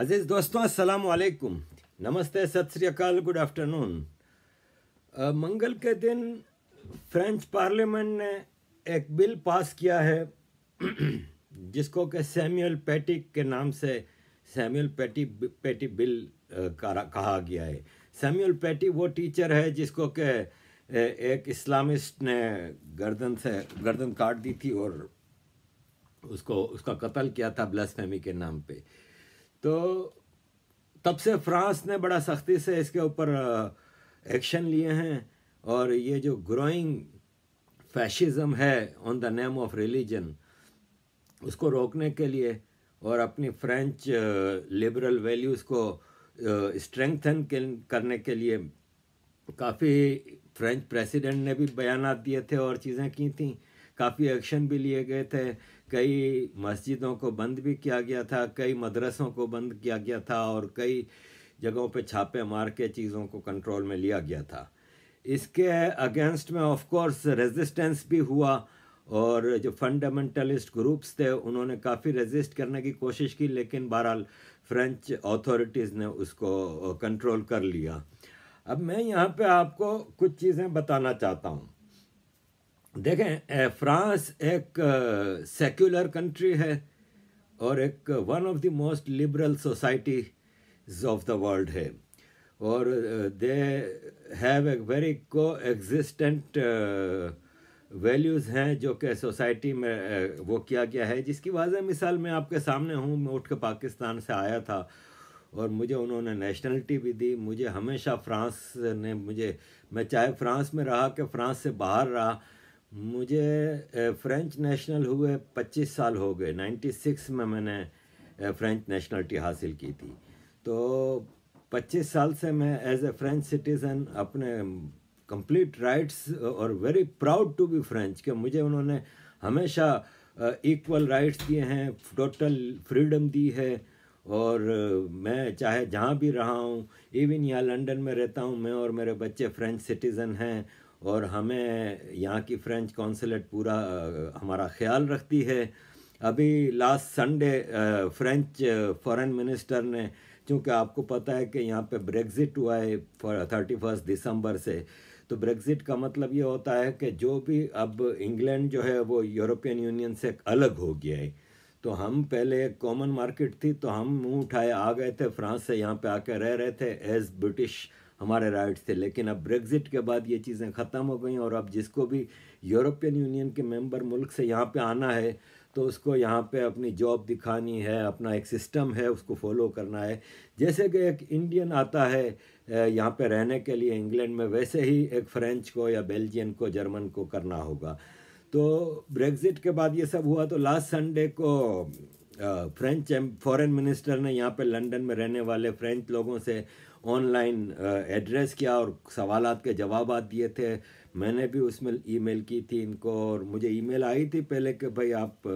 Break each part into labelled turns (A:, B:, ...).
A: अजीज़ दोस्तों, अस्सलाम वालेकुम, नमस्ते, सत श्री अकाल, गुड आफ्टरनून। मंगल के दिन फ्रेंच पार्लियामेंट ने एक बिल पास किया है जिसको कि सैमुअल पैटी के नाम से सैमुअल पैटी बिल कहा गया है। सैमुअल पैटी वो टीचर है जिसको कि एक इस्लामिस्ट ने गर्दन काट दी थी और उसका कत्ल किया था ब्लास्फेमी के नाम पे। तो तब से फ्रांस ने बड़ा सख्ती से इसके ऊपर एक्शन लिए हैं और ये जो ग्रोइंग फैशिज्म है on the name of religion, उसको रोकने के लिए और अपनी फ्रेंच लिबरल वैल्यूज़ को स्ट्रेंथन करने के लिए काफ़ी फ्रेंच प्रेसिडेंट ने भी बयानात दिए थे और चीज़ें की थी। काफ़ी एक्शन भी लिए गए थे। कई मस्जिदों को बंद भी किया गया था, कई मदरसों को बंद किया गया था और कई जगहों पे छापे मार के चीज़ों को कंट्रोल में लिया गया था। इसके अगेंस्ट में ऑफ कोर्स रेजिस्टेंस भी हुआ और जो फंडामेंटलिस्ट ग्रुप्स थे उन्होंने काफ़ी रेजिस्ट करने की कोशिश की, लेकिन बहरहाल फ्रेंच अथॉरिटीज़ ने उसको कंट्रोल कर लिया। अब मैं यहाँ पे आपको कुछ चीज़ें बताना चाहता हूँ। देखें, फ्रांस एक सेक्युलर कंट्री है और एक one of the most liberal societies of the world है और दे हैव ए वेरी को एग्जिस्टेंट वैल्यूज़ हैं जो कि सोसाइटी में वो किया गया है, जिसकी वाज़ह मिसाल मैं आपके सामने हूँ। मैं उठ के पाकिस्तान से आया था और मुझे उन्होंने नेशनलिटी भी दी। मुझे हमेशा फ्रांस ने मैं चाहे फ्रांस में रहा कि फ्रांस से बाहर रहा, मुझे फ्रेंच नेशनल हुए 25 साल हो गए। 96 में मैंने फ्रेंच नेशनलिटी हासिल की थी। तो 25 साल से मैं एज ए फ्रेंच सिटीज़न अपने कंप्लीट राइट्स और very proud to be French कि मुझे उन्होंने हमेशा इक्वल राइट्स दिए हैं, टोटल फ्रीडम दी है और मैं चाहे जहाँ भी रहा हूँ, इवन यहाँ लंदन में रहता हूँ, मैं और मेरे बच्चे फ्रेंच सिटीज़न हैं और हमें यहाँ की फ्रेंच कौंसलेट पूरा हमारा ख्याल रखती है। अभी last Sunday French foreign minister ने, चूँकि आपको पता है कि यहाँ पे ब्रेग्ज़िट हुआ है 31 दिसंबर से, तो ब्रेग्ज़िट का मतलब ये होता है कि जो भी अब इंग्लैंड जो है वो यूरोपियन यूनियन से अलग हो गया है। तो हम पहले एक कॉमन मार्केट थी तो हम मुंह उठाए आ गए थे, फ्रांस से यहाँ पे आके रह रहे थे एज ब्रिटिश, हमारे राइट्स थे। लेकिन अब ब्रेग्ज़िट के बाद ये चीज़ें ख़त्म हो गई और अब जिसको भी यूरोपियन यूनियन के मेंबर मुल्क से यहाँ पे आना है तो उसको यहाँ पे अपनी जॉब दिखानी है, अपना एक सिस्टम है उसको फॉलो करना है। जैसे कि एक इंडियन आता है यहाँ पे रहने के लिए इंग्लैंड में, वैसे ही एक फ्रेंच को या बेल्जियन को, जर्मन को करना होगा। तो ब्रेग्ज़िट के बाद ये सब हुआ तो लास्ट संडे को फ्रेंच फॉरेन मिनिस्टर ने यहाँ पे लंदन में रहने वाले फ्रेंच लोगों से ऑनलाइन एड्रेस किया और सवालात के जवाब दिए थे। मैंने भी उसमें ईमेल की थी इनको और मुझे ईमेल आई थी पहले कि भाई आप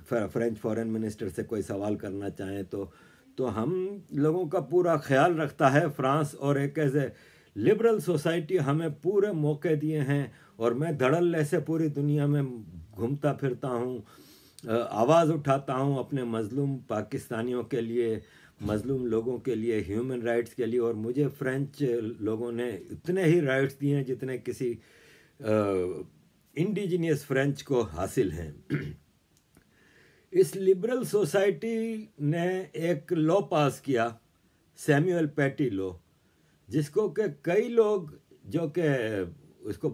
A: फ्रेंच फॉरेन मिनिस्टर से कोई सवाल करना चाहें तो हम लोगों का पूरा ख्याल रखता है फ्रांस और एक ऐसे लिबरल सोसाइटी हमें पूरे मौके दिए हैं और मैं धड़ल्ले से पूरी दुनिया में घूमता फिरता हूँ, आवाज़ उठाता हूँ अपने मज़लूम पाकिस्तानियों के लिए, मज़लूम लोगों के लिए, ह्यूमन राइट्स के लिए। और मुझे फ्रेंच लोगों ने इतने ही राइट्स दिए हैं जितने किसी इंडिजिनियस फ्रेंच को हासिल हैं। इस लिबरल सोसाइटी ने एक लॉ पास किया, सैमुअल पैटी लॉ, जिसको कि कई लोग जो कि उसको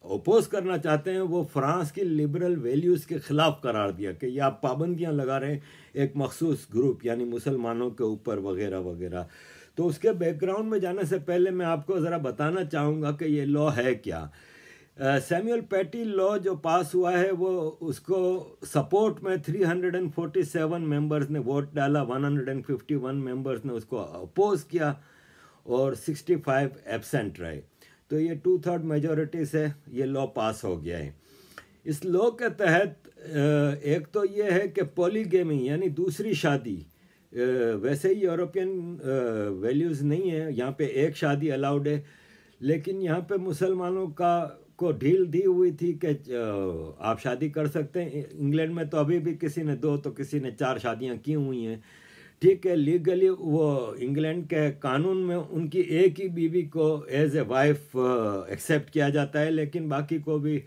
A: अपोज करना चाहते हैं वो फ्रांस की लिबरल वैल्यूज़ के ख़िलाफ़ करार दिया कि ये आप पाबंदियां लगा रहे हैं एक मखसूस ग्रुप यानी मुसलमानों के ऊपर वगैरह वगैरह। तो उसके बैकग्राउंड में जाने से पहले मैं आपको ज़रा बताना चाहूँगा कि ये लॉ है क्या। सैमुअल पैटी लॉ जो पास हुआ है वो उसको सपोर्ट में 347 मेंबर्स ने वोट डाला, 151 मेंबर्स ने उसको अपोज किया और 65 एब्सेंट रहे। तो ये 2/3 मेजॉरिटी से ये लॉ पास हो गया है। इस लॉ के तहत एक तो ये है कि पॉलीगेमी यानी दूसरी शादी, वैसे ही यूरोपियन वैल्यूज़ नहीं है, यहाँ पे एक शादी अलाउड है, लेकिन यहाँ पे मुसलमानों को ढील दी हुई थी कि आप शादी कर सकते हैं। इंग्लैंड में तो अभी भी किसी ने 2 तो किसी ने 4 शादियाँ की हुई हैं। ठीक है, लीगली वो इंग्लैंड के कानून में उनकी एक ही बीवी को एज ए वाइफ एक्सेप्ट किया जाता है, लेकिन बाकी को भी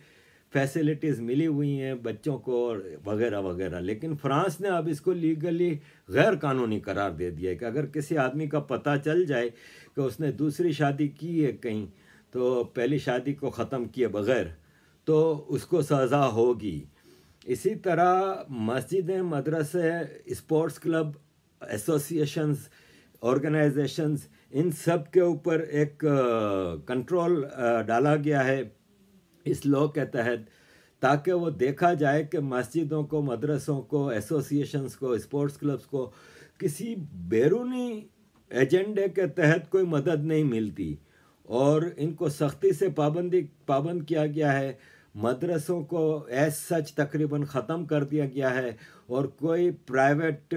A: फैसिलिटीज़ मिली हुई हैं बच्चों को और वगैरह वगैरह। लेकिन फ्रांस ने अब इसको लीगली गैर कानूनी करार दे दिया है कि अगर किसी आदमी का पता चल जाए कि उसने दूसरी शादी की है कहीं, तो पहली शादी को ख़त्म किए बगैर, तो उसको सज़ा होगी। इसी तरह मस्जिदें, मदरसे, स्पोर्ट्स क्लब, एसोसिएशंस, ऑर्गेनाइजेशंस, इन सब के ऊपर एक कंट्रोल डाला गया है इस लॉ के तहत, ताकि वो देखा जाए कि मस्जिदों को, मदरसों को, एसोसिएशंस को, स्पोर्ट्स क्लब्स को किसी बैरूनी एजेंडे के तहत कोई मदद नहीं मिलती, और इनको सख्ती से पाबंद किया गया है। मदरसों को एज सच तकरीबन ख़त्म कर दिया गया है, और कोई प्राइवेट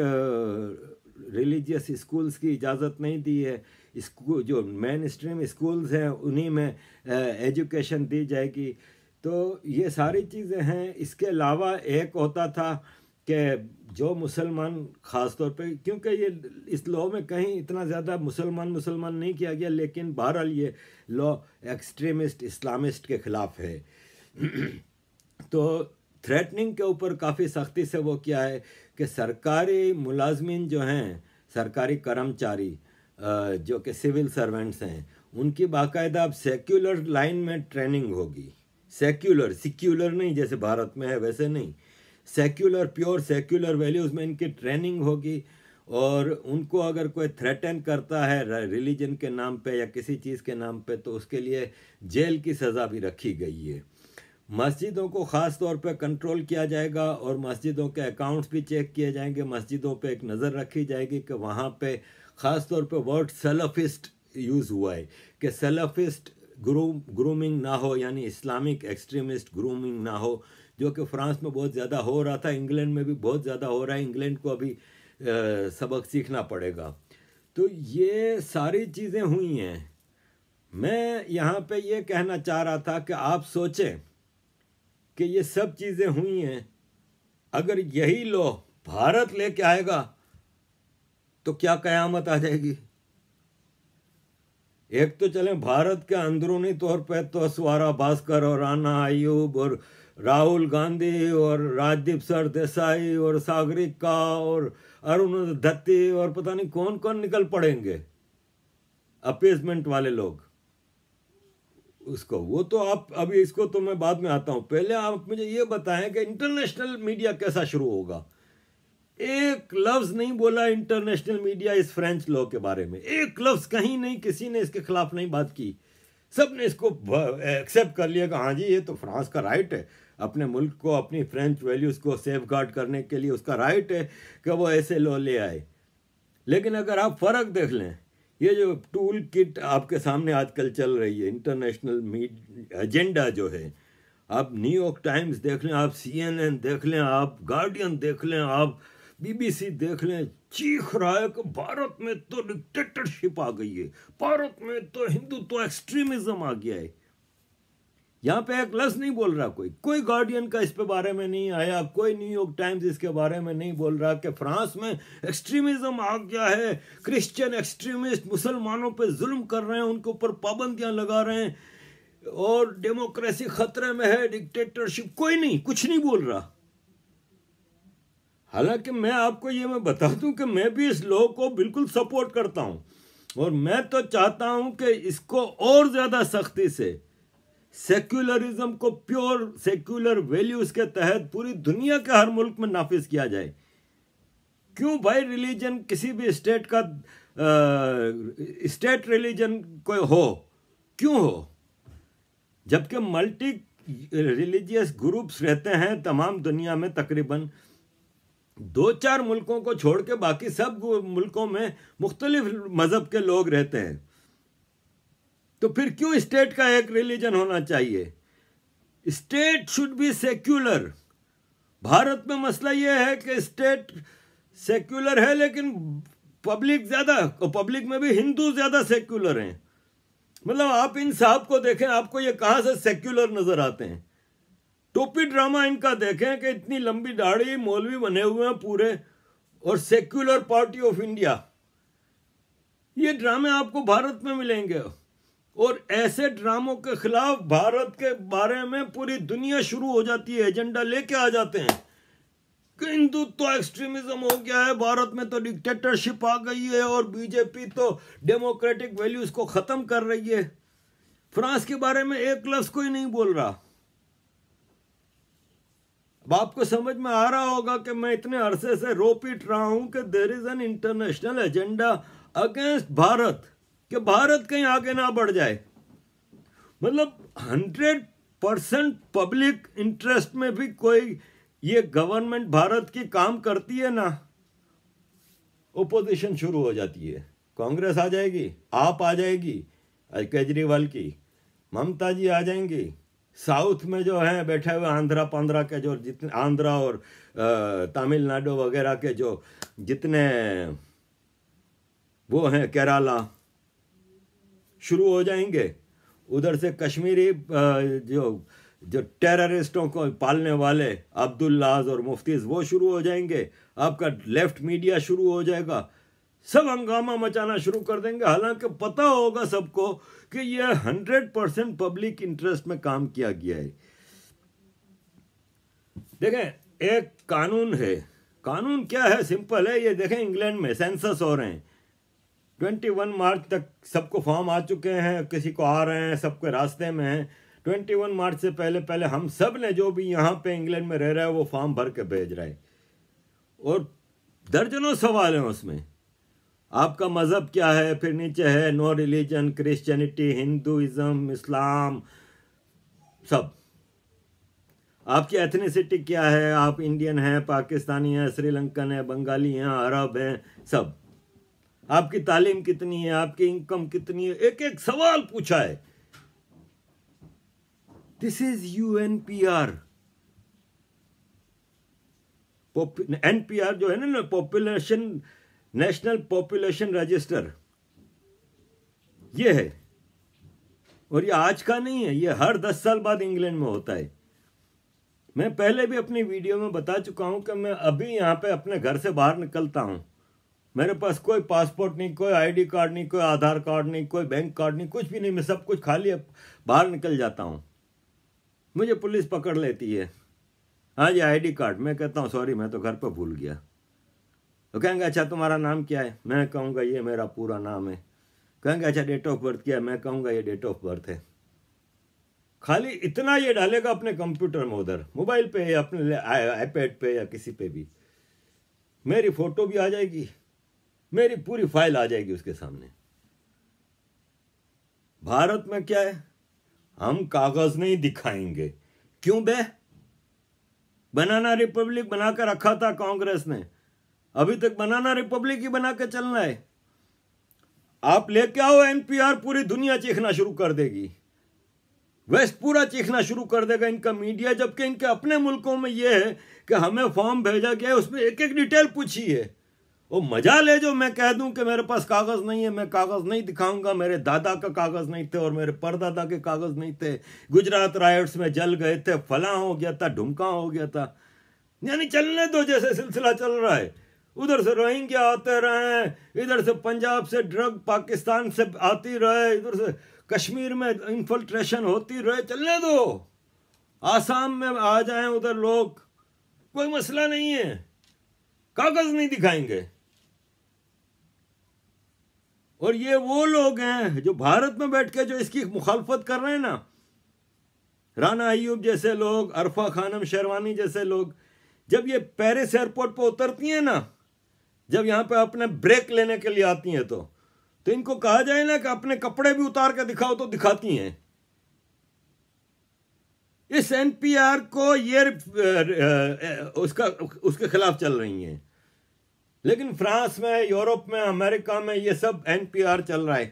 A: रिलीजियस स्कूल्स की इजाज़त नहीं दी है। स्कूल जो मेन स्ट्रीम स्कूल्स हैं उन्हीं में एजुकेशन दी जाएगी। तो ये सारी चीज़ें हैं। इसके अलावा एक होता था कि जो मुसलमान ख़ास तौर पे, क्योंकि ये इस लॉ में कहीं इतना ज़्यादा मुसलमान नहीं किया गया, लेकिन बहरहाल ये लॉ एक्सट्रीमिस्ट इस्लामिस्ट के ख़िलाफ़ है। तो थ्रेटनिंग के ऊपर काफ़ी सख्ती से वो किया है कि सरकारी मुलाजमीन जो हैं, सरकारी कर्मचारी जो कि सिविल सर्वेंट्स हैं, उनकी बाकायदा अब सेक्युलर लाइन में ट्रेनिंग होगी। सिक्युलर नहीं जैसे भारत में है वैसे नहीं, सेक्युलर, प्योर सेक्युलर वैल्यूज़ में इनकी ट्रेनिंग होगी। और उनको अगर कोई थ्रेटन करता है रिलीजन के नाम पे या किसी चीज़ के नाम पे, तो उसके लिए जेल की सज़ा भी रखी गई है। मस्जिदों को ख़ास तौर पे कंट्रोल किया जाएगा, और मस्जिदों के अकाउंट्स भी चेक किए जाएंगे। मस्जिदों पे एक नज़र रखी जाएगी कि वहाँ पे ख़ास तौर पे वर्ड सलफिस्ट यूज़ हुआ है, कि सलफिस्ट ग्रूमिंग ना हो, यानी इस्लामिक एक्सट्रीमिस्ट ग्रूमिंग ना हो, जो कि फ्रांस में बहुत ज़्यादा हो रहा था, इंग्लैंड में भी बहुत ज़्यादा हो रहा है। इंग्लैंड को अभी सबक सीखना पड़ेगा। तो ये सारी चीज़ें हुई हैं। मैं यहाँ पे ये कहना चाह रहा था कि आप सोचें कि ये सब चीज़ें हुई हैं, अगर यही लॉ भारत लेके आएगा तो क्या क़यामत आ जाएगी। एक तो चलें भारत के अंदरूनी तौर पे तो स्वारा भास्कर और राणा आयूब और राहुल गांधी और राजदीप सरदेसाई और सागरिका और अरुण दत्ती और पता नहीं कौन कौन निकल पड़ेंगे, अपीजमेंट वाले लोग उसको। वो तो आप अभी, इसको तो मैं बाद में आता हूँ। पहले आप मुझे ये बताएं कि इंटरनेशनल मीडिया कैसा शुरू होगा। एक लफ्ज़ नहीं बोला इंटरनेशनल मीडिया इस फ्रेंच लॉ के बारे में, एक लफ्ज़ कहीं नहीं, किसी ने इसके खिलाफ नहीं बात की। सब ने इसको एक्सेप्ट कर लिया कि हाँ जी ये तो फ्रांस का राइट है, अपने मुल्क को, अपनी फ्रेंच वैल्यूज़ को सेफ गार्ड करने के लिए उसका राइट है कि वो ऐसे लॉ ले आए। लेकिन अगर आप फ़र्क देख लें, ये जो टूल किट आपके सामने आजकल चल रही है, इंटरनेशनल एजेंडा जो है, आप न्यूयॉर्क टाइम्स देख लें, आप CNN देख लें, आप गार्डियन देख लें, आप BBC देख लें, चीख रहा है कि भारत में तो डिक्टेटरशिप आ गई है, भारत में तो हिंदुत्व एक्सट्रीमिज्म आ गया है। यहाँ पे एक लफ्ज़ नहीं बोल रहा कोई गार्डियन का इस पे बारे में नहीं आया, कोई न्यूयॉर्क टाइम्स इसके बारे में नहीं बोल रहा कि फ्रांस में एक्सट्रीमिज्म आ गया है, क्रिश्चियन एक्सट्रीमिस्ट मुसलमानों पे जुल्म कर रहे हैं, उनके ऊपर पाबंदियां लगा रहे हैं और डेमोक्रेसी खतरे में है, डिक्टेटरशिप, कोई नहीं, कुछ नहीं बोल रहा। हालांकि मैं आपको ये मैं बता दूं कि मैं भी इस लॉ को बिल्कुल सपोर्ट करता हूं, और मैं तो चाहता हूं कि इसको और ज़्यादा सख्ती से सेक्युलरिज्म को प्योर सेक्युलर वैल्यूज के तहत पूरी दुनिया के हर मुल्क में नाफिज किया जाए। क्यों भाई रिलीजन किसी भी स्टेट का स्टेट रिलीजन कोई हो, क्यों हो, जबकि मल्टी रिलीजियस ग्रुप्स रहते हैं तमाम दुनिया में। तकरीबन 2-4 मुल्कों को छोड़ के बाकी सब मुल्कों में मुख्तलिफ मज़हब के लोग रहते हैं। तो फिर क्यों स्टेट का एक रिलीजन होना चाहिए? State should be secular. Bharat में मसला यह है कि स्टेट सेक्युलर है लेकिन पब्लिक ज़्यादा, और पब्लिक में भी हिंदू ज़्यादा सेक्युलर हैं। मतलब आप इन साहब को देखें, आपको ये कहाँ से सेक्युलर नज़र आते हैं? टोपी ड्रामा इनका देखें कि इतनी लंबी दाढ़ी, मौलवी बने हुए हैं पूरे, और सेक्युलर पार्टी ऑफ इंडिया, ये ड्रामे आपको भारत में मिलेंगे। और ऐसे ड्रामों के खिलाफ भारत के बारे में पूरी दुनिया शुरू हो जाती है, एजेंडा लेके आ जाते हैं कि हिंदुत्व एक्सट्रीमिज्म हो गया है, भारत में तो डिक्टेटरशिप आ गई है और बीजेपी तो डेमोक्रेटिक वैल्यूज को खत्म कर रही है। फ्रांस के बारे में एक लफ्ज कोई नहीं बोल रहा। अब आपको समझ में आ रहा होगा कि मैं इतने अरसे से रो पीट रहा हूं कि there is an international agenda against Bharat, कि भारत कहीं आगे ना बढ़ जाए। मतलब 100% पब्लिक इंटरेस्ट में भी कोई ये गवर्नमेंट भारत की काम करती है ना, ओपोजिशन शुरू हो जाती है। कांग्रेस आ जाएगी, आप आ जाएगी, केजरीवाल की, ममता जी आ जाएंगी, साउथ में जो है बैठे हुए आंध्रा पांध्रा के जो जितने आंध्रा और तमिलनाडु वगैरह के जो जितने वो हैं, केरला शुरू हो जाएंगे। उधर से कश्मीरी जो टेररिस्टों को पालने वाले अब्दुल्लाज और मुफ्तीज वो शुरू हो जाएंगे। आपका लेफ्ट मीडिया शुरू हो जाएगा, सब हंगामा मचाना शुरू कर देंगे। हालांकि पता होगा सबको कि यह 100% पब्लिक इंटरेस्ट में काम किया गया है। देखें, एक कानून है, कानून क्या है, सिंपल है। ये देखें, इंग्लैंड में सेंसस हो रहे हैं, 21 मार्च तक सबको फॉर्म आ चुके हैं, किसी को आ रहे हैं, सबके रास्ते में हैं। 21 मार्च से पहले पहले हम सब ने जो भी यहाँ पे इंग्लैंड में रह रहा है वो फॉर्म भर के भेज रहा है। और दर्जनों सवाल हैं उसमें, आपका मज़हब क्या है, फिर नीचे है नो रिलीजन, क्रिश्चियनिटी, हिंदुइज्म, इस्लाम, सब। आपकी एथनिसिटी क्या है, आप इंडियन हैं, पाकिस्तानी हैं, श्रीलंकन है, बंगाली हैं, अरब हैं, सब। आपकी तालीम कितनी है, आपकी इनकम कितनी है, एक एक सवाल पूछा है। This is UNPR। NPR जो है ना, पॉपुलेशन, नेशनल पॉपुलेशन रजिस्टर, ये है। और ये आज का नहीं है, ये हर 10 साल बाद इंग्लैंड में होता है। मैं पहले भी अपनी वीडियो में बता चुका हूं कि मैं अभी यहाँ पे अपने घर से बाहर निकलता हूं, मेरे पास कोई पासपोर्ट नहीं, कोई ID कार्ड नहीं, कोई आधार कार्ड नहीं, कोई बैंक कार्ड नहीं, कुछ भी नहीं, मैं सब कुछ खाली बाहर निकल जाता हूं। मुझे पुलिस पकड़ लेती है, हाँ ये ID कार्ड, मैं कहता हूँ सॉरी मैं तो घर पर भूल गया। तो कहेंगे अच्छा तुम्हारा नाम क्या है, मैं कहूँगा ये मेरा पूरा नाम है। कहेंगे अच्छा डेट ऑफ बर्थ क्या है, मैं कहूँगा ये डेट ऑफ बर्थ है। खाली इतना ये डालेगा अपने कंप्यूटर में, उधर मोबाइल पे या अपने आईपैड पे या किसी पे भी, मेरी फोटो भी आ जाएगी, मेरी पूरी फाइल आ जाएगी उसके सामने। भारत में क्या है, हम कागज नहीं दिखाएंगे। क्यों बे? बनाना रिपब्लिक बनाकर रखा था कांग्रेस ने, अभी तक बनाना रिपब्लिक ही बना के चलना है। आप लेके आओ NPR, पूरी दुनिया चीखना शुरू कर देगी, वेस्ट पूरा चीखना शुरू कर देगा इनका मीडिया। जबकि इनके अपने मुल्कों में यह है कि हमें फॉर्म भेजा गया है, उसमें एक एक डिटेल पूछी है। वो मजा ले जो मैं कह दूं कि मेरे पास कागज नहीं है, मैं कागज नहीं दिखाऊंगा, मेरे दादा का कागज नहीं थे और मेरे परदादा के कागज नहीं थे, गुजरात राइट्स में जल गए थे, फलां हो गया था, ढुमका हो गया था। यानी चलने दो जैसे सिलसिला चल रहा है। उधर से रोहिंग्या आते रहे, इधर से पंजाब से ड्रग पाकिस्तान से आती रहे, इधर से कश्मीर में इन्फिल्ट्रेशन होती रहे, चलने दो। आसाम में आ जाएं उधर लोग, कोई मसला नहीं है, कागज नहीं दिखाएंगे। और ये वो लोग हैं जो भारत में बैठ के जो इसकी मुखालफत कर रहे हैं ना, राना अयूब जैसे लोग, अरफा खानम शेरवानी जैसे लोग, जब ये पेरिस एयरपोर्ट पर उतरती हैं ना, जब यहाँ पे अपने ब्रेक लेने के लिए आती हैं, तो इनको कहा जाए ना कि अपने कपड़े भी उतार के दिखाओ, तो दिखाती हैं। इस NPR को ये उसके खिलाफ चल रही हैं। लेकिन फ्रांस में, यूरोप में, अमेरिका में ये सब NPR चल रहा है,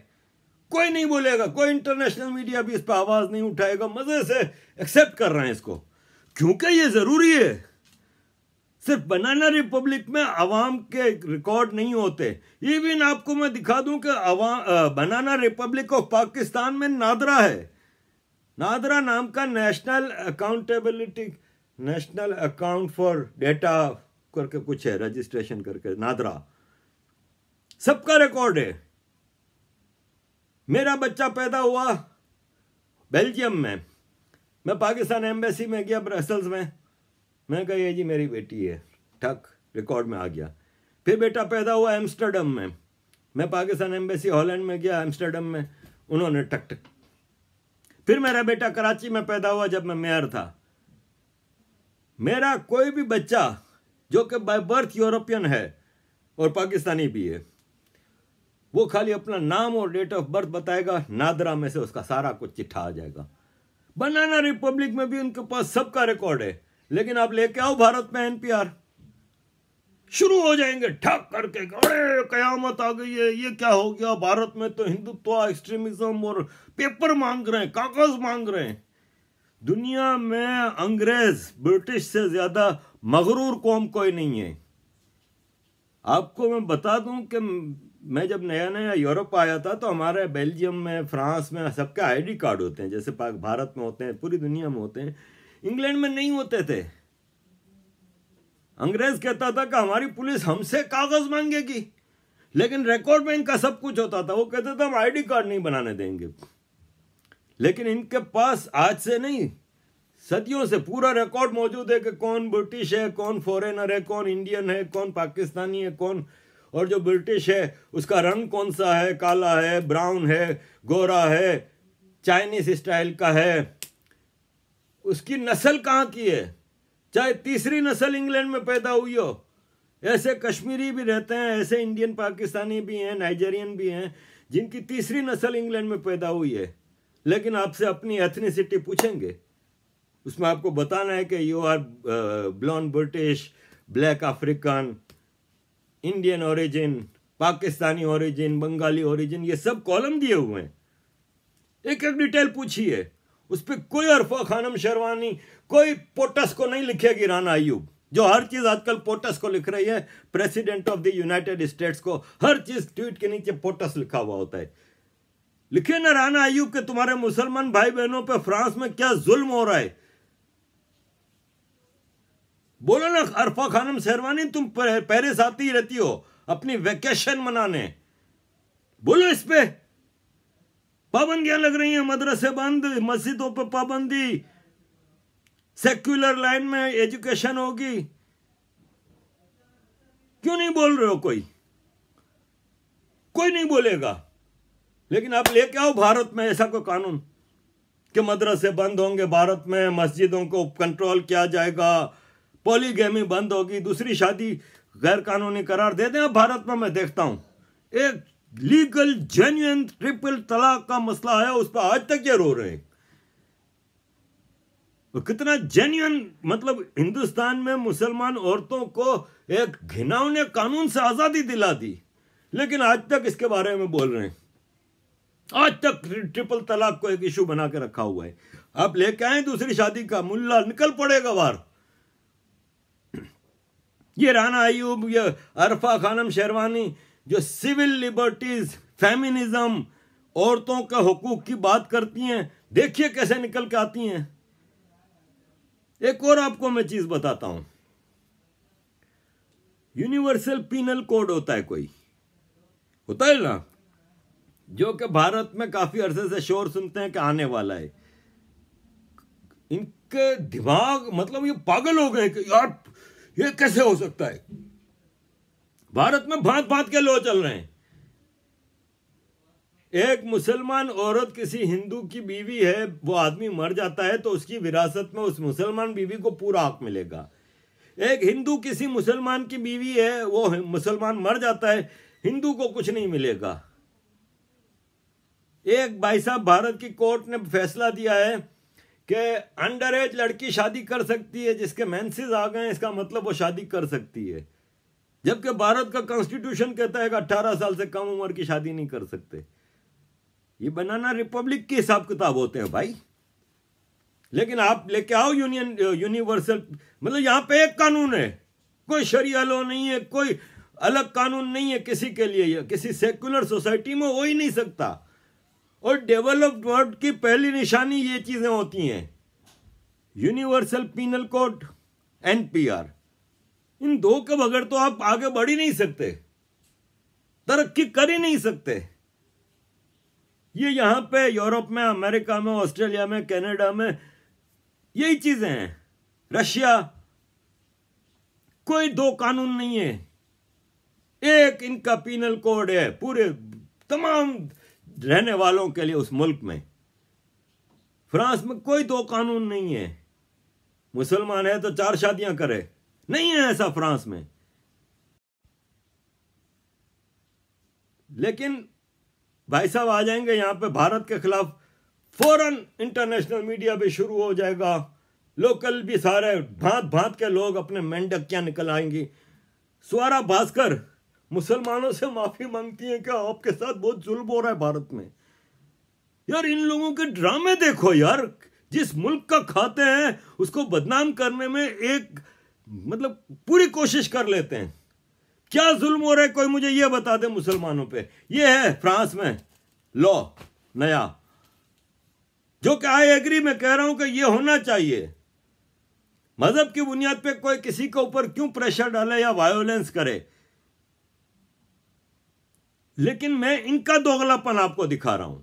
A: कोई नहीं बोलेगा, कोई इंटरनेशनल मीडिया भी इस पर आवाज नहीं उठाएगा, मजे से एक्सेप्ट कर रहे हैं इसको, क्योंकि ये जरूरी है। सिर्फ बनाना रिपब्लिक में अवाम के रिकॉर्ड नहीं होते। इवन आपको मैं दिखा दूं कि बनाना रिपब्लिक ऑफ पाकिस्तान में नादरा है, नादरा नाम का नेशनल अकाउंट फॉर डेटा करके कुछ है, रजिस्ट्रेशन करके, नादरा, सबका रिकॉर्ड है। मेरा बच्चा पैदा हुआ बेल्जियम में, मैं पाकिस्तान एम्बेसी में गया ब्रसल्स में, मैं कहा ये जी मेरी बेटी है, ठक रिकॉर्ड में आ गया। फिर बेटा पैदा हुआ एम्स्टर्डम में, मैं पाकिस्तान एम्बेसी हॉलैंड में गया, एम्स्टर्डम में, उन्होंने टक टक। फिर मेरा बेटा कराची में पैदा हुआ जब मैं मेयर था। मेरा कोई भी बच्चा जो कि बाय बर्थ यूरोपियन है और पाकिस्तानी भी है, वो खाली अपना नाम और डेट ऑफ बर्थ बताएगा, नादरा में से उसका सारा कुछ चिट्ठा आ जाएगा। बनाना रिपब्लिक में भी उनके पास सबका रिकॉर्ड है, लेकिन आप लेके आओ भारत में एनपीआर, शुरू हो जाएंगे ठक करके, अरे कयामत आ गई है, ये क्या हो गया, भारत में तो हिंदुत्व, एक्सट्रीमिज्म और पेपर मांग रहे हैं, कागज मांग रहे हैं। दुनिया में अंग्रेज ब्रिटिश से ज्यादा मगरूर कौम कोई नहीं है। आपको मैं बता दूं कि मैं जब नया नया यूरोप आया था तो हमारे बेल्जियम में, फ्रांस में सबके आईडी कार्ड होते हैं, जैसे भारत में होते हैं, पूरी दुनिया में होते हैं, इंग्लैंड में नहीं होते थे। अंग्रेज कहता था कि हमारी पुलिस हमसे कागज मांगेगी, लेकिन रिकॉर्ड में इनका सब कुछ होता था। वो कहते थे हम आईडी कार्ड नहीं बनाने देंगे, लेकिन इनके पास आज से नहीं, सदियों से पूरा रिकॉर्ड मौजूद है कि कौन ब्रिटिश है, कौन फॉरेनर है, कौन इंडियन है, कौन पाकिस्तानी है, कौन, और जो ब्रिटिश है उसका रंग कौन सा है, काला है, ब्राउन है, गोरा है, चाइनीज स्टाइल का है, उसकी नस्ल कहाँ की है, चाहे तीसरी नस्ल इंग्लैंड में पैदा हुई हो। ऐसे कश्मीरी भी रहते हैं, ऐसे इंडियन पाकिस्तानी भी हैं, नाइजेरियन भी हैं, जिनकी तीसरी नस्ल इंग्लैंड में पैदा हुई है, लेकिन आपसे अपनी एथनिसिटी पूछेंगे, उसमें आपको बताना है कि you are blonde British, black African, Indian origin, Pakistani origin, Bengali origin, ये सब कॉलम दिए हुए हैं। एक एक डिटेल पूछिए, उस पर कोई अरफा खानम शेरवानी, कोई पोटस को नहीं लिखेगी राना अयूब, जो हर चीज आजकल पोटस को लिख रही है, president of the United states को हर चीज ट्वीट के नीचे पोटस लिखा हुआ होता है। लिखे ना राना अयूब के तुम्हारे मुसलमान भाई बहनों पे फ्रांस में क्या जुल्म हो रहा है। बोलो ना अरफा खानम शेरवानी, तुम पेरिस आती रहती हो अपनी वेकेशन मनाने, बोलो इस पे। पाबंदियां लग रही हैं, मदरसे बंद, मस्जिदों पे पाबंदी, सेक्युलर लाइन में एजुकेशन होगी, क्यों नहीं बोल रहे हो? कोई नहीं बोलेगा। लेकिन आप लेके आओ भारत में ऐसा कोई कानून कि मदरसे बंद होंगे भारत में, मस्जिदों को कंट्रोल किया जाएगा, पॉलीगैमी बंद होगी, दूसरी शादी गैर कानूनी करार दे दें। अब भारत में मैं देखता हूं एक लीगल जेन्युइन ट्रिपल तलाक का मसला है, उस पर आज तक ये रो रहे हैं। कितना जेन्युइन, मतलब हिंदुस्तान में मुसलमान औरतों को एक घिनौने कानून से आजादी दिला दी, लेकिन आज तक इसके बारे में बोल रहे हैं। आज तक ट्रिपल तलाक को एक इशू बना के रखा हुआ है। आप लेके आए दूसरी शादी का, मुल्ला निकल पड़ेगा बाहर। ये राना अयूब, ये अरफा खानम शेरवानी जो सिविल लिबर्टीज, फेमिनिज्म, औरतों के हुकूक की बात करती हैं, देखिए कैसे निकल के आती हैं। एक और आपको मैं चीज बताता हूं, यूनिवर्सल पीनल कोड होता है, कोई होता है ना, जो कि भारत में काफी अरसे से शोर सुनते हैं कि आने वाला है। इनके दिमाग, मतलब ये पागल हो गए कि यार ये कैसे हो सकता है। भारत में भांत भांत के लॉ चल रहे हैं। एक मुसलमान औरत किसी हिंदू की बीवी है, वो आदमी मर जाता है तो उसकी विरासत में उस मुसलमान बीवी को पूरा हक मिलेगा। एक हिंदू किसी मुसलमान की बीवी है, वो मुसलमान मर जाता है, हिंदू को कुछ नहीं मिलेगा। एक भाई साहब, भारत की कोर्ट ने फैसला दिया है कि अंडर एज लड़की शादी कर सकती है, जिसके मेंसेस आ गए इसका मतलब वो शादी कर सकती है, जबकि भारत का कॉन्स्टिट्यूशन कहता है कि 18 साल से कम उम्र की शादी नहीं कर सकते। ये बनाना रिपब्लिक के हिसाब किताब होते हैं भाई। लेकिन आप लेके आओ यूनिवर्सल, मतलब यहां पे एक कानून है, कोई शरिया लॉ नहीं है, कोई अलग कानून नहीं है किसी के लिए। किसी सेक्युलर सोसाइटी में हो ही नहीं सकता। और डेवलप्ड वर्ल्ड की पहली निशानी ये चीजें होती हैं, यूनिवर्सल पीनल कोड, एनपीआर। इन दो के बगैर तो आप आगे बढ़ ही नहीं सकते, तरक्की कर ही नहीं सकते। ये यहां पे यूरोप में, अमेरिका में, ऑस्ट्रेलिया में, कनाडा में यही चीजें हैं। रशिया, कोई दो कानून नहीं है, एक इनका पीनल कोड है पूरे तमाम रहने वालों के लिए उस मुल्क में। फ्रांस में कोई दो कानून नहीं है, मुसलमान है तो 4 शादियां करे, नहीं है ऐसा फ्रांस में। लेकिन भाई साहब आ जाएंगे यहां पे भारत के खिलाफ, फौरन इंटरनेशनल मीडिया भी शुरू हो जाएगा, लोकल भी सारे भांत भांत के लोग अपने मेंढकियां निकल आएंगी। स्वरा भास्कर मुसलमानों से माफी मांगती है कि आपके साथ बहुत जुल्म हो रहा है भारत में। यार इन लोगों के ड्रामे देखो यार, जिस मुल्क का खाते हैं उसको बदनाम करने में एक मतलब पूरी कोशिश कर लेते हैं। क्या जुल्म हो रहा है कोई मुझे यह बता दे मुसलमानों पे। यह है फ्रांस में लॉ नया, जो कि आई एग्री में कह रहा हूं कि यह होना चाहिए। मजहब की बुनियाद पे कोई किसी के ऊपर क्यों प्रेशर डाले या वायोलेंस करे, लेकिन मैं इनका दोगलापन आपको दिखा रहा हूं।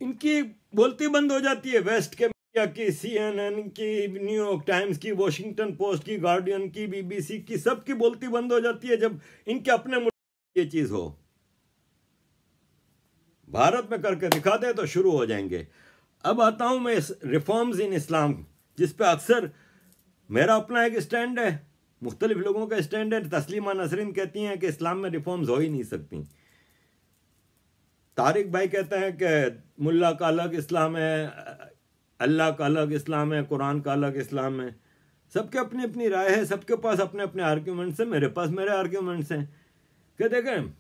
A: इनकी बोलती बंद हो जाती है, वेस्ट के मीडिया की, CNN की, न्यूयॉर्क टाइम्स की, वॉशिंगटन पोस्ट की, गार्डियन की, BBC की, सबकी बोलती बंद हो जाती है जब इनके अपने मुल्क में ये चीज हो। भारत में करके दिखा दे तो शुरू हो जाएंगे। अब आता हूं मैं रिफॉर्म्स इन इस्लाम, जिस पे अक्सर मेरा अपना एक स्टैंड है, मुख्तलिफ लोगों का स्टैंड है। तस्लीमा नसरीन कहती हैं कि इस्लाम में रिफॉर्म्स हो ही नहीं सकती। तारिक भाई कहते हैं कि मुल्ला का अलग इस्लाम है, अल्लाह का अलग इस्लाम है, कुरान का अलग इस्लाम है। सबके अपनी अपनी राय है, सबके पास अपने अपने आर्ग्यूमेंट्स हैं, मेरे पास मेरे आर्ग्यूमेंट्स हैं। कि देखें,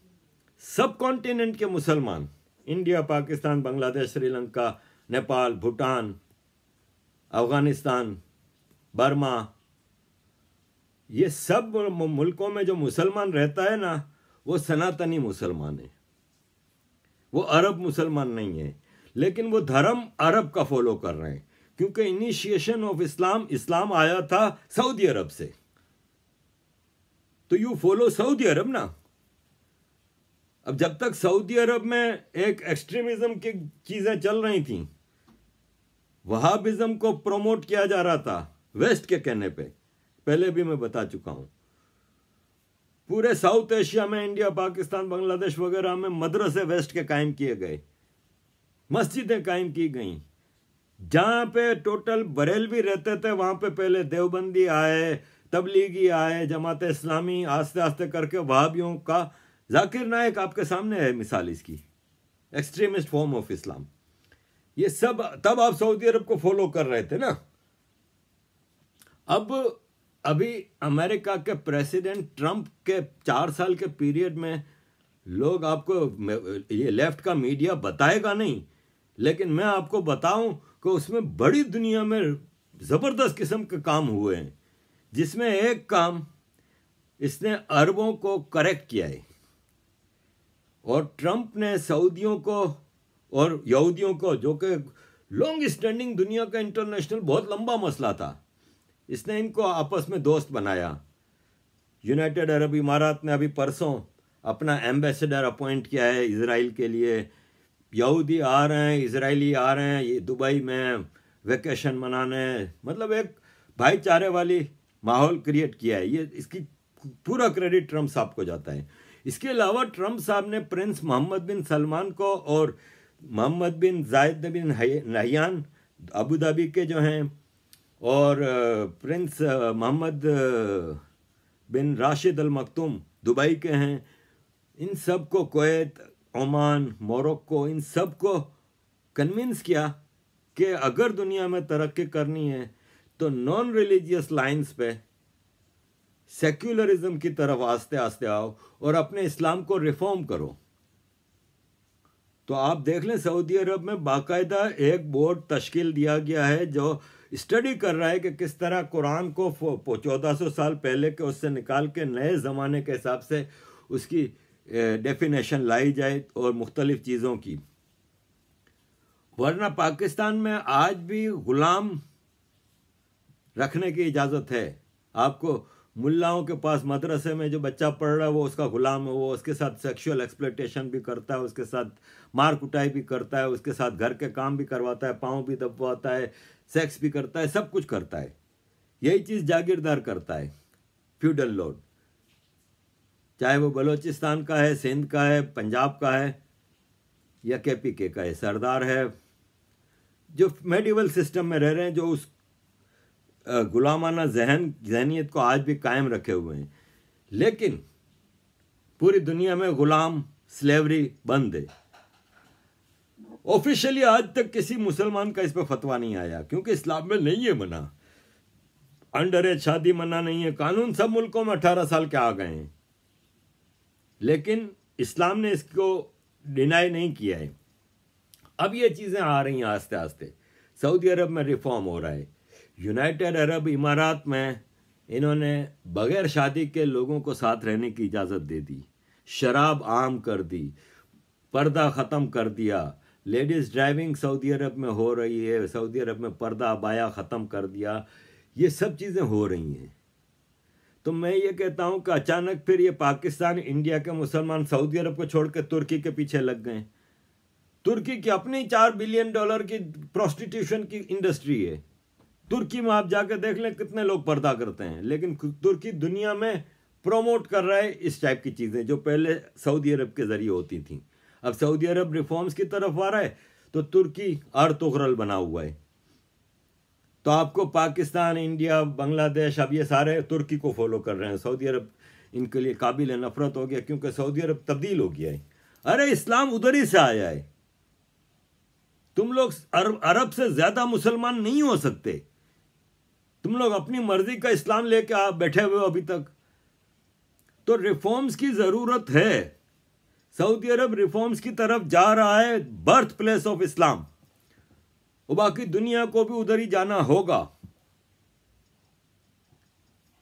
A: सब कॉन्टिनेंट के मुसलमान, इंडिया, पाकिस्तान, बांग्लादेश, श्रीलंका, नेपाल, भूटान, अफगानिस्तान, बर्मा, ये सब मुल्कों में जो मुसलमान रहता है ना, वो सनातनी मुसलमान है, वो अरब मुसलमान नहीं है। लेकिन वो धर्म अरब का फॉलो कर रहे हैं, क्योंकि इनिशिएशन ऑफ इस्लाम आया था सऊदी अरब से। तो यू फॉलो सऊदी अरब ना। अब जब तक सऊदी अरब में एक एक्सट्रीमिज्म की चीजें चल रही थी, वहाबिज्म को प्रमोट किया जा रहा था वेस्ट के कहने पे, पहले भी मैं बता चुका हूं। पूरे साउथ एशिया में, इंडिया, पाकिस्तान, बांग्लादेश वगैरह में मदरसे वेस्ट के कायम किए गए, मस्जिदें कायम की गई। जहां पे टोटल बरेलवी रहते थे, वहां पे पहले देवबंदी आए, तबलीगी आए, जमात इस्लामी, आस्ते आस्ते करके वहाबियों का, जाकिर नायक आपके सामने है मिसाल इसकी, एक्सट्रीमिस्ट फॉर्म ऑफ इस्लाम। ये सब तब आप सऊदी अरब को फॉलो कर रहे थे ना। अब अभी अमेरिका के प्रेसिडेंट ट्रंप के 4 साल के पीरियड में लोग आपको, ये लेफ्ट का मीडिया बताएगा नहीं, लेकिन मैं आपको बताऊं कि उसमें बड़ी दुनिया में जबरदस्त किस्म के काम हुए हैं, जिसमें एक काम इसने अरबों को करेक्ट किया है। और ट्रंप ने सऊदियों को और यहूदियों को, जो कि लॉन्ग स्टैंडिंग दुनिया का इंटरनेशनल बहुत लंबा मसला था, इसने इनको आपस में दोस्त बनाया। यूनाइटेड अरब इमारात ने अभी परसों अपना एम्बेसडर अपॉइंट किया है इजराइल के लिए। यहूदी आ रहे हैं, इजरायली आ रहे हैं ये दुबई में वेकेशन मनाने, मतलब एक भाईचारे वाली माहौल क्रिएट किया है। ये इसकी पूरा क्रेडिट ट्रंप साहब को जाता है। इसके अलावा ट्रंप साहब ने प्रिंस मोहम्मद बिन सलमान को और मोहम्मद बिन जायद बिन नहयान अबू धाबी के जो हैं, और प्रिंस मोहम्मद बिन राशिद अल मखतूम दुबई के हैं, इन सब को, कुवैत, ओमान, मोरक्को, इन सब को कन्विंस किया कि अगर दुनिया में तरक्की करनी है तो नॉन रिलीजियस लाइंस पे सेक्युलरिज्म की तरफ आस्ते आस्ते आओ और अपने इस्लाम को रिफॉर्म करो। तो आप देख लें, सऊदी अरब में बाकायदा एक बोर्ड तश्कील दिया गया है जो स्टडी कर रहा है कि किस तरह कुरान को 1400 साल पहले के उससे निकाल के नए ज़माने के हिसाब से उसकी डेफिनेशन लाई जाए और मुख्तलिफ चीज़ों की। वरना पाकिस्तान में आज भी गुलाम रखने की इजाज़त है। आपको मुल्लाओं के पास मदरसे में जो बच्चा पढ़ रहा है वो उसका गुलाम है, वो उसके साथ सेक्सुअल एक्सप्लॉयटेशन भी करता है, उसके साथ मार कुटाई भी करता है, उसके साथ घर के काम भी करवाता है, पाँव भी दबवाता है, सेक्स भी करता है, सब कुछ करता है। यही चीज़ जागीरदार करता है, फ्यूडल लॉर्ड, चाहे वो बलूचिस्तान का है, सिंध का है, पंजाब का है या KPK का है। सरदार है जो मेडिवल सिस्टम में रह रहे हैं, जो उस गुलामाना जहनीत को आज भी कायम रखे हुए हैं। लेकिन पूरी दुनिया में गुलाम स्लेवरी बंद है। ऑफिशियली आज तक किसी मुसलमान का इस पर फतवा नहीं आया, क्योंकि इस्लाम में नहीं है मना। अंडर एज शादी मना नहीं है, कानून सब मुल्कों में 18 साल के आ गए हैं, लेकिन इस्लाम ने इसको डिनाई नहीं किया है। अब ये चीज़ें आ रही हैं आस्ते आस्ते। सऊदी अरब में रिफॉर्म हो रहा है, यूनाइटेड अरब इमारात में इन्होंने बगैर शादी के लोगों को साथ रहने की इजाज़त दे दी, शराब आम कर दी, पर्दा ख़त्म कर दिया, लेडीज़ ड्राइविंग सऊदी अरब में हो रही है, सऊदी अरब में पर्दा बाया ख़त्म कर दिया, ये सब चीज़ें हो रही हैं। तो मैं ये कहता हूँ कि अचानक फिर ये पाकिस्तान, इंडिया के मुसलमान सऊदी अरब को छोड़ के तुर्की के पीछे लग गए। तुर्की की अपनी $4 बिलियन की प्रोस्टिट्यूशन की इंडस्ट्री है। तुर्की में आप जाकर देख लें कितने लोग पर्दा करते हैं, लेकिन तुर्की दुनिया में प्रोमोट कर रहा है इस टाइप की चीज़ें जो पहले सऊदी अरब के ज़रिए होती थी। अब सऊदी अरब रिफॉर्म्स की तरफ आ रहा है तो तुर्की अर्तुगरल बना हुआ है। तो आपको पाकिस्तान, इंडिया, बांग्लादेश, अब ये सारे तुर्की को फॉलो कर रहे हैं। सऊदी अरब इनके लिए काबिल नफरत हो गया, क्योंकि सऊदी अरब तब्दील हो गया है। अरे इस्लाम उधर ही से आया है। तुम लोग अरब से ज़्यादा मुसलमान नहीं हो सकते। तुम लोग अपनी मर्जी का इस्लाम लेके आप बैठे हुए हो अभी तक। तो रिफॉर्म्स की ज़रूरत है। सऊदी अरब रिफॉर्म्स की तरफ जा रहा है, बर्थ प्लेस ऑफ इस्लाम, और बाकी दुनिया को भी उधर ही जाना होगा।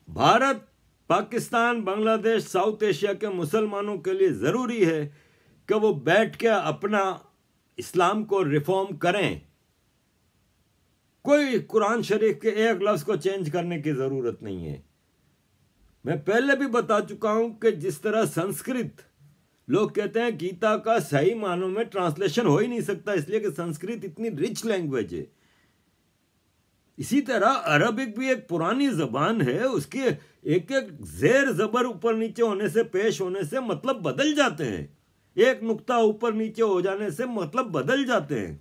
A: भारत, पाकिस्तान, बांग्लादेश, साउथ एशिया के मुसलमानों के लिए ज़रूरी है कि वो बैठ के अपना इस्लाम को रिफॉर्म करें। कोई कुरान शरीफ के एक लफ्ज़ को चेंज करने की ज़रूरत नहीं है। मैं पहले भी बता चुका हूं कि जिस तरह संस्कृत, लोग कहते हैं गीता का सही मानों में ट्रांसलेशन हो ही नहीं सकता, इसलिए कि संस्कृत इतनी रिच लैंग्वेज है। इसी तरह अरबिक भी एक पुरानी ज़बान है, उसके एक एक ज़ेर ज़बर ऊपर नीचे होने से, पेश होने से मतलब बदल जाते हैं। एक नुक्ता ऊपर नीचे हो जाने से मतलब बदल जाते हैं।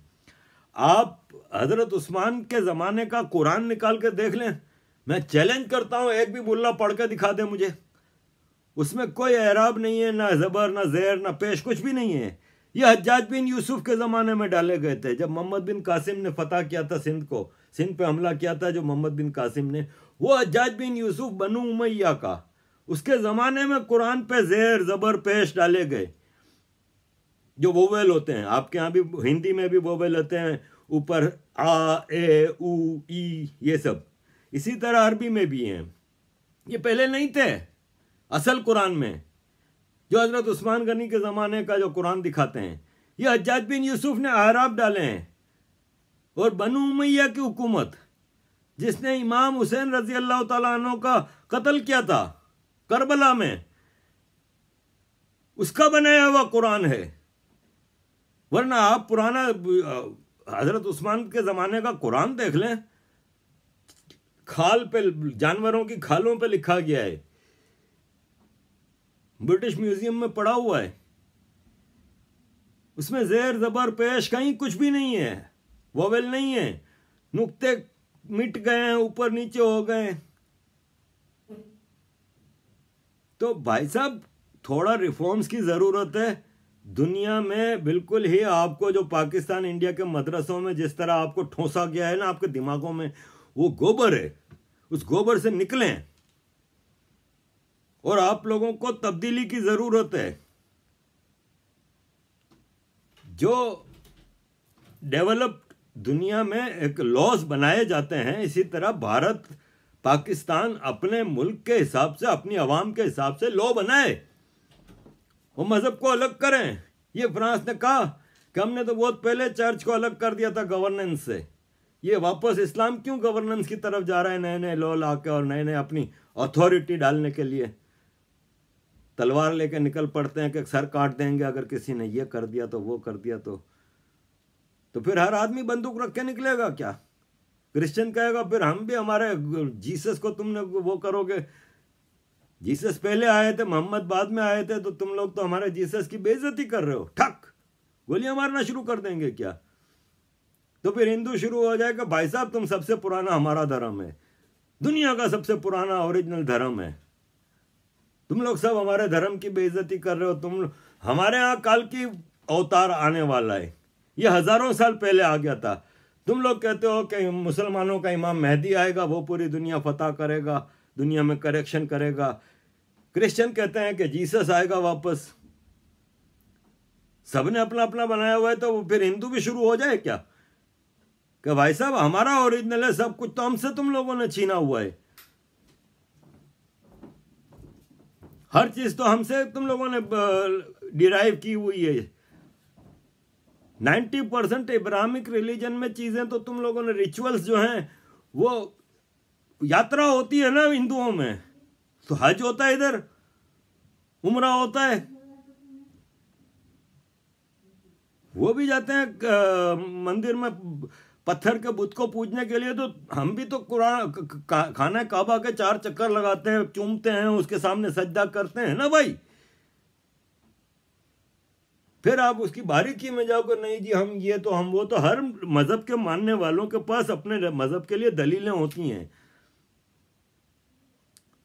A: आप हज़रत उस्मान के ज़माने का कुरान निकाल के देख लें, मैं चैलेंज करता हूँ, एक भी मुल्ला पढ़ के दिखा दे मुझे। उसमें कोई एराब नहीं है, ना ज़बर, ना ज़ेर, ना पेश, कुछ भी नहीं है। ये हज्जाज बिन यूसुफ के ज़माने में डाले गए थे, जब मोहम्मद बिन कासिम ने फतह किया था सिंध को, सिंध पे हमला किया था जो मोहम्मद बिन कासिम ने, वो हज्जाज बिन यूसुफ बनु उमैया का, उसके ज़माने में कुरान पे ज़ेर, ज़बर, पेश डाले गए। जो वोवेल होते हैं, आपके यहाँ भी हिंदी में भी वोवेल होते हैं, ऊपर आ, ए, उ, ई, ये सब। इसी तरह अरबी में भी हैं। ये पहले नहीं थे असल कुरान में, जो हज़रत उस्मान गनी के ज़माने का जो कुरान दिखाते हैं। ये हज्जाज बिन यूसुफ ने आराब डाले हैं। और बनु उमैया की हुकूमत, जिसने इमाम हुसैन रज़ी अल्लाह तआला अन्हु का कत्ल किया था करबला में, उसका बनाया हुआ कुरान है। वरना आप पुराना हज़रत उस्मान के ज़माने का कुरान देख लें, खाल पे, जानवरों की खालों पे लिखा गया है। ब्रिटिश म्यूजियम में पड़ा हुआ है। उसमें ज़ेर, ज़बर, पेश कहीं कुछ भी नहीं है, वोवेल नहीं है, नुक्ते मिट गए हैं, ऊपर नीचे हो गए। तो भाई साहब, थोड़ा रिफॉर्म्स की ज़रूरत है। दुनिया में बिल्कुल ही आपको जो पाकिस्तान, इंडिया के मदरसों में जिस तरह आपको ठोंसा गया है ना आपके दिमागों में, वो गोबर है। उस गोबर से निकलें, और आप लोगों को तब्दीली की ज़रूरत है। जो डेवलप्ड दुनिया में एक लॉज बनाए जाते हैं, इसी तरह भारत, पाकिस्तान अपने मुल्क के हिसाब से, अपनी आवाम के हिसाब से लॉ बनाए, वो मज़हब को अलग करें। ये फ्रांस ने कहा कि हमने तो बहुत पहले चर्च को अलग कर दिया था गवर्नेंस से, ये वापस इस्लाम क्यों गवर्नेंस की तरफ जा रहा है, नए नए लॉ ला के और नए नए अपनी अथॉरिटी डालने के लिए? तलवार लेके निकल पड़ते हैं कि सर काट देंगे अगर किसी ने ये कर दिया तो वो कर दिया तो फिर हर आदमी बंदूक रख के निकलेगा क्या? क्रिश्चियन कहेगा फिर हम भी हमारे जीसस को तुमने वो करोगे, जीसस पहले आए थे, मोहम्मद बाद में आए थे, तो तुम लोग तो हमारे जीसस की बेइज्जती कर रहे हो, ठक गोलियां मारना शुरू कर देंगे क्या? तो फिर हिंदू शुरू हो जाएगा, भाई साहब तुम सबसे पुराना हमारा धर्म है, दुनिया का सबसे पुराना ओरिजिनल धर्म है, तुम लोग सब हमारे धर्म की बेइज्जती कर रहे हो, तुम हमारे यहाँ काल की अवतार आने वाला है, ये हजारों साल पहले आ गया था। तुम लोग कहते हो कि मुसलमानों का इमाम मेहदी आएगा, वो पूरी दुनिया फतह करेगा, दुनिया में करेक्शन करेगा। क्रिश्चियन कहते हैं कि जीसस आएगा वापस। सबने अपना अपना बनाया हुआ है, तो फिर हिंदू भी शुरू हो जाए क्या कि भाई साहब हमारा ओरिजिनल है सब कुछ, तो हमसे तुम लोगों ने छीना हुआ है, हर चीज तो हमसे तुम लोगों ने डिराइव की हुई है। 90% इब्राहिमिक रिलीजन में चीजें तो तुम लोगों ने, रिचुअल्स जो हैं, वो यात्रा होती है ना हिंदुओं में, तो हज होता है, इधर उम्रा होता है, वो भी जाते हैं मंदिर में पत्थर के बुत को पूजने के लिए। तो हम भी तो कुरान खाना काबा के 4 चक्कर लगाते हैं, चूमते हैं, उसके सामने सजदा करते हैं ना भाई। फिर आप उसकी बारीकी में जाओगे, नहीं जी हम ये तो हम वो, तो हर मजहब के मानने वालों के पास अपने मजहब के लिए दलीलें होती हैं।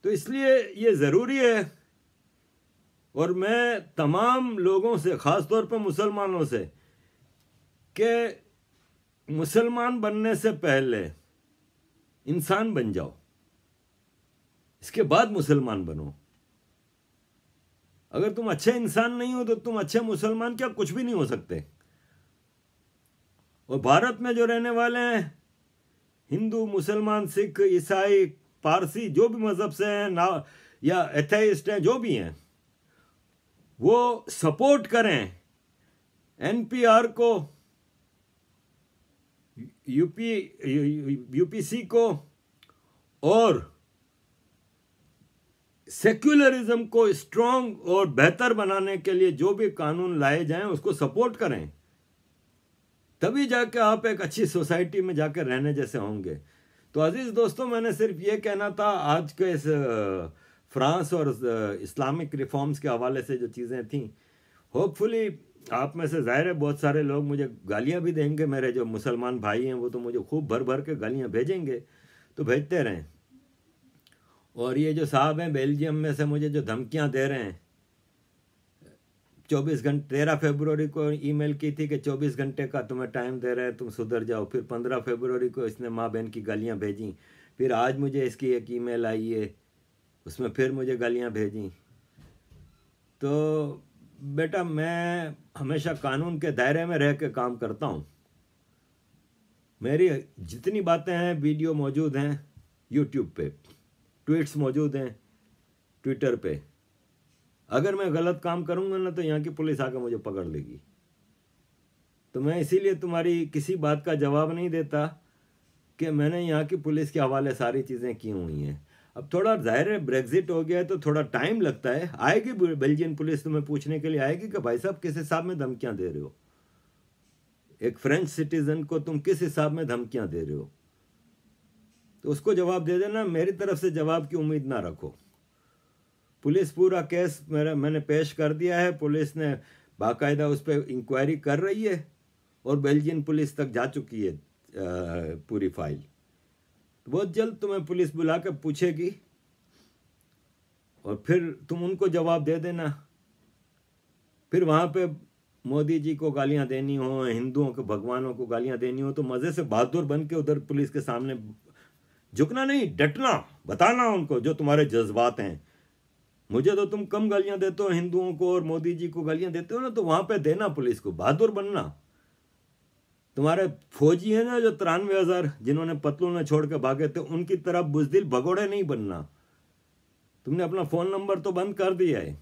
A: तो इसलिए ये जरूरी है, और मैं तमाम लोगों से, खासतौर पर मुसलमानों से, कि मुसलमान बनने से पहले इंसान बन जाओ, इसके बाद मुसलमान बनो। अगर तुम अच्छे इंसान नहीं हो तो तुम अच्छे मुसलमान क्या, कुछ भी नहीं हो सकते। और भारत में जो रहने वाले हैं, हिंदू, मुसलमान, सिख, ईसाई, पारसी, जो भी मजहब से हैं ना, या एथेइस्ट हैं, जो भी हैं, वो सपोर्ट करें एनपीआर को, यूपीसी को, और सेक्युलरिज्म को स्ट्रांग और बेहतर बनाने के लिए जो भी कानून लाए जाएं उसको सपोर्ट करें, तभी जाके आप एक अच्छी सोसाइटी में जाकर रहने जैसे होंगे। तो अजीज दोस्तों, मैंने सिर्फ ये कहना था आज के इस फ्रांस और इस्लामिक रिफॉर्म्स के हवाले से जो चीज़ें थी। होपफुली आप में से ज़ाहिर है बहुत सारे लोग मुझे गालियां भी देंगे, मेरे जो मुसलमान भाई हैं वो तो मुझे खूब भर भर के गालियां भेजेंगे, तो भेजते रहें। और ये जो साहब हैं बेल्जियम में से, मुझे जो धमकियां दे रहे हैं, 24 घंटे, 13 फरवरी को ईमेल की थी कि 24 घंटे का तुम्हें टाइम दे रहे हैं, तुम सुधर जाओ। फिर 15 फरवरी को इसने माँ बहन की गालियां भेजी। फिर आज मुझे इसकी एक ईमेल आई है, उसमें फिर मुझे गालियां भेजी। तो बेटा, मैं हमेशा कानून के दायरे में रह के काम करता हूँ। मेरी जितनी बातें हैं वीडियो मौजूद हैं यूट्यूब पे, ट्वीट्स मौजूद हैं ट्विटर पे। अगर मैं गलत काम करूँगा ना तो यहाँ की पुलिस आकर मुझे पकड़ लेगी। तो मैं इसीलिए तुम्हारी किसी बात का जवाब नहीं देता कि मैंने यहाँ की पुलिस के हवाले सारी चीज़ें की हुई हैं। अब थोड़ा जाहिर है ब्रेग्जिट हो गया है तो थोड़ा टाइम लगता है, आएगी बेल्जियन पुलिस तुम्हें पूछने के लिए आएगी कि भाई साहब किस हिसाब में धमकियां दे रहे हो, एक फ्रेंच सिटीजन को तुम किस हिसाब में धमकियां दे रहे हो, तो उसको जवाब दे देना। मेरी तरफ से जवाब की उम्मीद ना रखो। पुलिस पूरा केस मैंने पेश कर दिया है, पुलिस ने बाकायदा उस पर इंक्वायरी कर रही है और बेल्जियन पुलिस तक जा चुकी है पूरी फाइल। बहुत जल्द तुम्हें पुलिस बुला कर पूछेगी और फिर तुम उनको जवाब दे देना। फिर वहाँ पे मोदी जी को गालियाँ देनी हो, हिंदुओं के भगवानों को गालियाँ देनी हो, तो मज़े से बहादुर बन के उधर पुलिस के सामने झुकना नहीं, डटना, बताना उनको जो तुम्हारे जज्बात हैं। मुझे तो तुम कम गालियाँ देते हो हिंदुओं को और मोदी जी को गालियाँ देते हो ना, तो वहाँ पे देना पुलिस को, बहादुर बनना। तुम्हारे फौजी हैं ना जो 93,000 जिन्होंने पतलून छोड़ के भागे थे, उनकी तरह बुजदिल भगोड़े नहीं बनना। तुमने अपना फ़ोन नंबर तो बंद कर दिया है,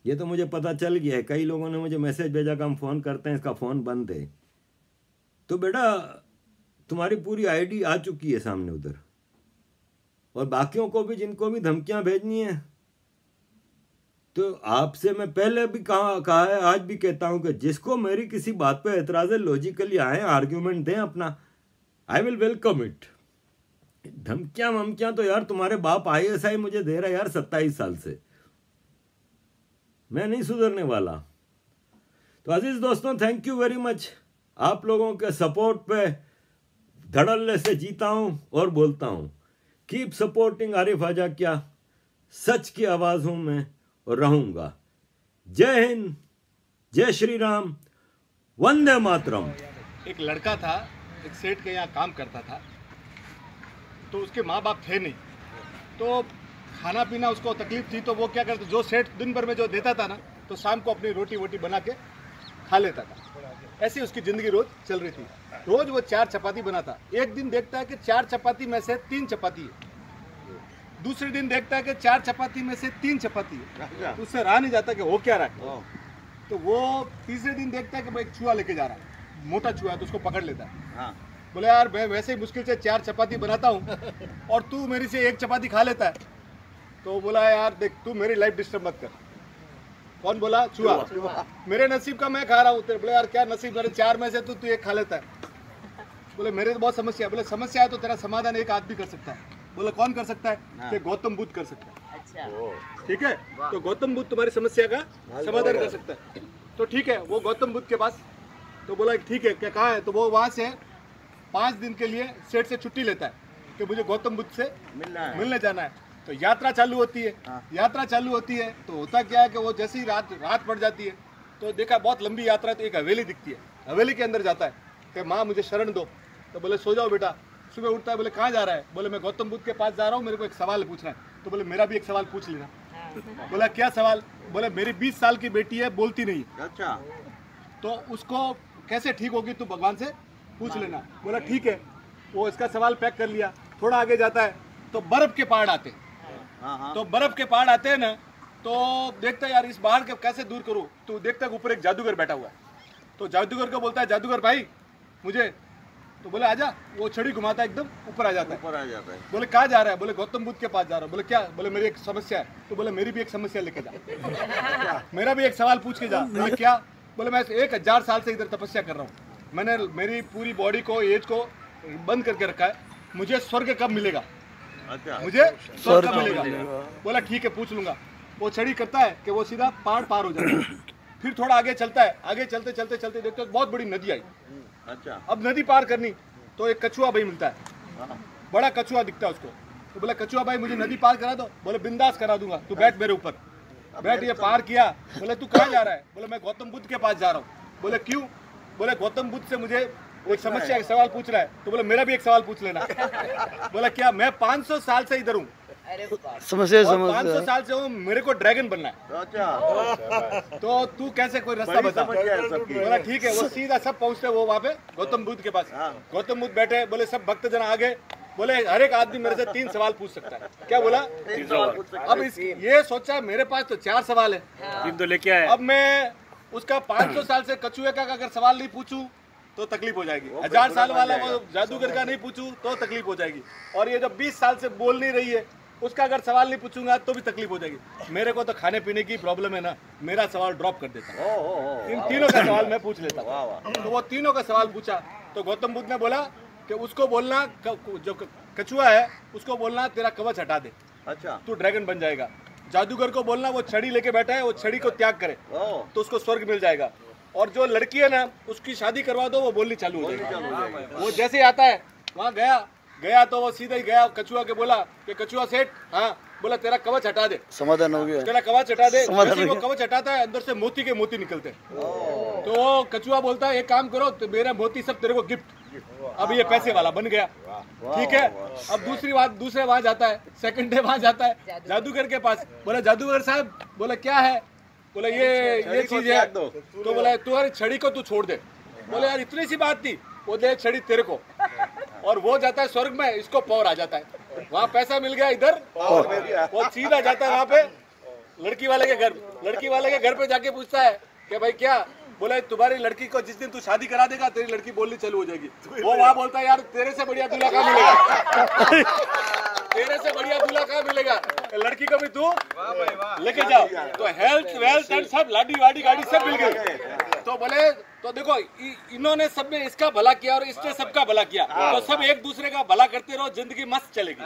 A: ये तो मुझे पता चल गया है। कई लोगों ने मुझे मैसेज भेजा कि हम फ़ोन करते हैं, इसका फ़ोन बंद है। तो बेटा तुम्हारी पूरी आईडी आ चुकी है सामने उधर, और बाकियों को भी जिनको भी धमकियां भेजनी है, तो आपसे मैं पहले भी कहा है, आज भी कहता हूं कि जिसको मेरी किसी बात पे एतराज़ है, लॉजिकली आए, आर्ग्यूमेंट दें अपना, आई विल वेलकम इट। धमकियां वमकियां तो यार तुम्हारे बाप ISI मुझे दे रहा है यार 27 साल से, मैं नहीं सुधरने वाला। तो अजीज दोस्तों, थैंक यू वेरी मच। आप लोगों के सपोर्ट पे धड़ल्ले से जीता हूं और बोलता हूं। कीप सपोर्टिंग आरिफ आजाकिया, सच की आवाज हूं मैं और रहूंगा। जय हिंद, जय श्री राम, वंदे मातरम।
B: एक लड़का था, एक सेठ के यहाँ काम करता था, तो उसके माँ बाप थे नहीं, तो खाना पीना उसको तकलीफ थी, तो वो क्या करता, जो सेठ दिन भर में जो देता था ना, तो शाम को अपनी रोटी वोटी बना के खा लेता था। ऐसी उसकी ज़िंदगी रोज़ चल रही थी। रोज़ वो 4 चपाती बनाता। एक दिन देखता है कि 4 चपाती में से 3 चपाती है। दूसरे दिन देखता है कि 4 चपाती में से 3 चपाती है। तो उससे रहा नहीं जाता कि हो क्या रहा है। तो वो तीसरे दिन देखता है कि भाई एक चूहा लेके जा रहा है, मोटा चूहा, तो उसको पकड़ लेता है। बोले यार मैं वैसे ही मुश्किल से 4 चपाती बनाता हूँ और तू मेरी से 1 चपाती खा लेता है। तो बोला यार देख, तू मेरी लाइफ डिस्टर्ब मत कर। कौन बोला? चूहा। मेरे नसीब का मैं खा रहा हूँ। तेरे बोले यार क्या नसीब, मेरे 4 में से तू 1 खा लेता है। बोले मेरे तो बहुत समस्या है। बोले समस्या है तो तेरा समाधान एक आदमी कर सकता है। बोले कौन कर सकता है? कि गौतम बुद्ध कर सकता है। अच्छा, ठीक है, तो गौतम बुद्ध तुम्हारी समस्या का समाधान कर सकता है। तो ठीक है, वो गौतम बुद्ध के पास, तो बोला ठीक है, क्या कहा है? तो वो वहाँ से 5 दिन के लिए सेठ से छुट्टी लेता है कि मुझे गौतम बुद्ध से मिलने जाना है। तो यात्रा चालू होती है। यात्रा चालू होती है तो होता क्या है कि वो जैसे ही रात पड़ जाती है, तो देखा बहुत लंबी यात्रा है, तो एक हवेली दिखती है। हवेली के अंदर जाता है कि माँ मुझे शरण दो। तो बोले सो जाओ बेटा। सुबह उठता है, बोले कहाँ जा रहा है? बोले मैं गौतम बुद्ध के पास जा रहा हूँ, मेरे को एक सवाल पूछना है। तो बोले मेरा भी एक सवाल पूछ लेना। बोला क्या सवाल? बोले मेरी 20 साल की बेटी है, बोलती नहीं। अच्छा, तो उसको कैसे ठीक होगी, तू भगवान से पूछ लेना। बोला ठीक है। वो इसका सवाल पैक कर लिया। थोड़ा आगे जाता है तो बर्फ के पहाड़ आते हैं। तो बर्फ के पहाड़ आते हैं ना, तो देखता है यार इस पहाड़ के कैसे दूर करूं। तो देखता है ऊपर एक जादूगर बैठा हुआ है। तो जादूगर को बोलता है, जादूगर भाई मुझे। तो बोले आजा। वो छड़ी घुमाता है, एकदम ऊपर आ जाता है। बोले कहाँ जा रहा है? बोले गौतम बुद्ध के पास जा रहा हूँ। बोले क्या? बोले मेरी एक समस्या है। तो बोले मेरी भी एक समस्या लेके जा। मेरा भी एक सवाल पूछ के जा। बोले क्या? बोले मैं 1000 साल से इधर तपस्या कर रहा हूँ, मैंने मेरी पूरी बॉडी को, एज को बंद करके रखा है, मुझे स्वर्ग कब मिलेगा? अच्छा, मुझे स्वर्ग कब मिलेगा? बोला ठीक है, पूछ लूंगा। वो छड़ी करता है कि वो सीधा पहाड़ पार हो जाता है। फिर थोड़ा आगे चलता है। आगे चलते चलते चलते देखते बहुत बड़ी नदी आई। अच्छा, अब नदी पार करनी, तो एक कछुआ भाई मिलता है, बड़ा कछुआ दिखता है उसको। तो बोला कछुआ भाई मुझे नदी पार करा दो। बोले बिंदास करा दूंगा, तू बैठ मेरे ऊपर। बैठ। ये पार किया। बोले तू कहाँ जा रहा है? बोले मैं गौतम बुद्ध के पास जा रहा हूँ। बोले क्यों? बोले गौतम बुद्ध से मुझे एक समस्या एक सवाल पूछ रहा है। तो बोले मेरा भी एक सवाल पूछ लेना। बोला क्या? मैं 500 साल से इधर हूँ, समस्या 500 साल से हूँ, मेरे को ड्रैगन बनना है। अच्छा, तो तू कैसे कोई रास्ता बता। बोला ठीक है। वो सीधा सब पहुँचते वो वहाँ पे गौतम बुद्ध के पास। गौतम बुद्ध बैठे। बोले सब भक्त जन आ गए। बोले हर एक आदमी मेरे से 3 सवाल पूछ सकता है। क्या बोला? 3 सवाल। अब ये सोचा मेरे पास तो 4 सवाल है, 3 तो लेके आए। अब मैं उसका 500 साल से कछुए का अगर सवाल नहीं पूछूं तो तकलीफ हो जाएगी। 1000 साल वाला वो जादूगर का नहीं पूछूं तो तकलीफ हो जाएगी। और ये जो 20 साल से बोल नहीं रही है उसका अगर सवाल नहीं पूछूंगा तो भी तकलीफ हो जाएगी। मेरे को तो खाने पीने की प्रॉब्लम है ना, मेरा सवाल ड्रॉप कर देता। इन तीनों का सवाल मैं पूछ लेता। तो वो तीनों का सवाल पूछा। तो गौतम बुद्ध ने बोला कि उसको बोलना, जो कछुआ है उसको बोलना तेरा कवच हटा दे। अच्छा, तू ड्रैगन बन जाएगा। जादूगर को बोलना वो छड़ी लेके बैठा है, वो छड़ी को त्याग करे तो उसको स्वर्ग मिल जाएगा। और जो लड़की है ना उसकी शादी करवा दो, वो बोलनी चालू हो जाएगी। वो जैसे आता है वहाँ गया तो वो सीधा ही गया कछुआ के बोला कि कछुआ सेठ, हाँ। बोला तेरा कवच हटा दे, समाधान हो गया। तेरा कवच हटा दे। वो कवच हटाता है, अंदर से मोती के मोती निकलते हैं। तो कछुआ बोलता है एक काम करो, तो मेरा मोती सब तेरे को गिफ्ट। अब ये पैसे वाला बन गया। ठीक है। अब दूसरे वहां जाता है, सेकंड डे वहां जाता है जादूगर के पास। बोला जादूगर साहब, बोला क्या है? बोला ये चीज है। तो बोला तुम्हारी छड़ी को तू छोड़ दे। बोले यार इतनी सी बात थी। वो दे छड़ी तेरे को। और वो जाता है स्वर्ग में, इसको पावर आ जाता है। वहाँ पैसा मिल गया, इधर वो सीधा जाता है वहाँ पे लड़की वाले के घर। लड़की वाले के घर पे जाके पूछता है कि भाई क्या बोले तुम्हारी लड़की को जिस दिन तू शादी करा देगा तेरी लड़की बोलनी चालू हो जाएगी। वो वहाँ बोलता है यार तेरे से बढ़िया दूल्हा कहाँ मिलेगा, तेरे से बढ़िया दूल्हा कहाँ मिलेगा, लड़की को भी तू लेके जाओ। तो हेल्थ वेल्थ एंड सब लाडी वाडी गाड़ी सब मिल गई। तो बोले तो देखो इन्होंने सब में इसका भला किया और इसने सबका भला किया, तो सब एक दूसरे का भला करते रहो, जिंदगी मस्त चलेगी।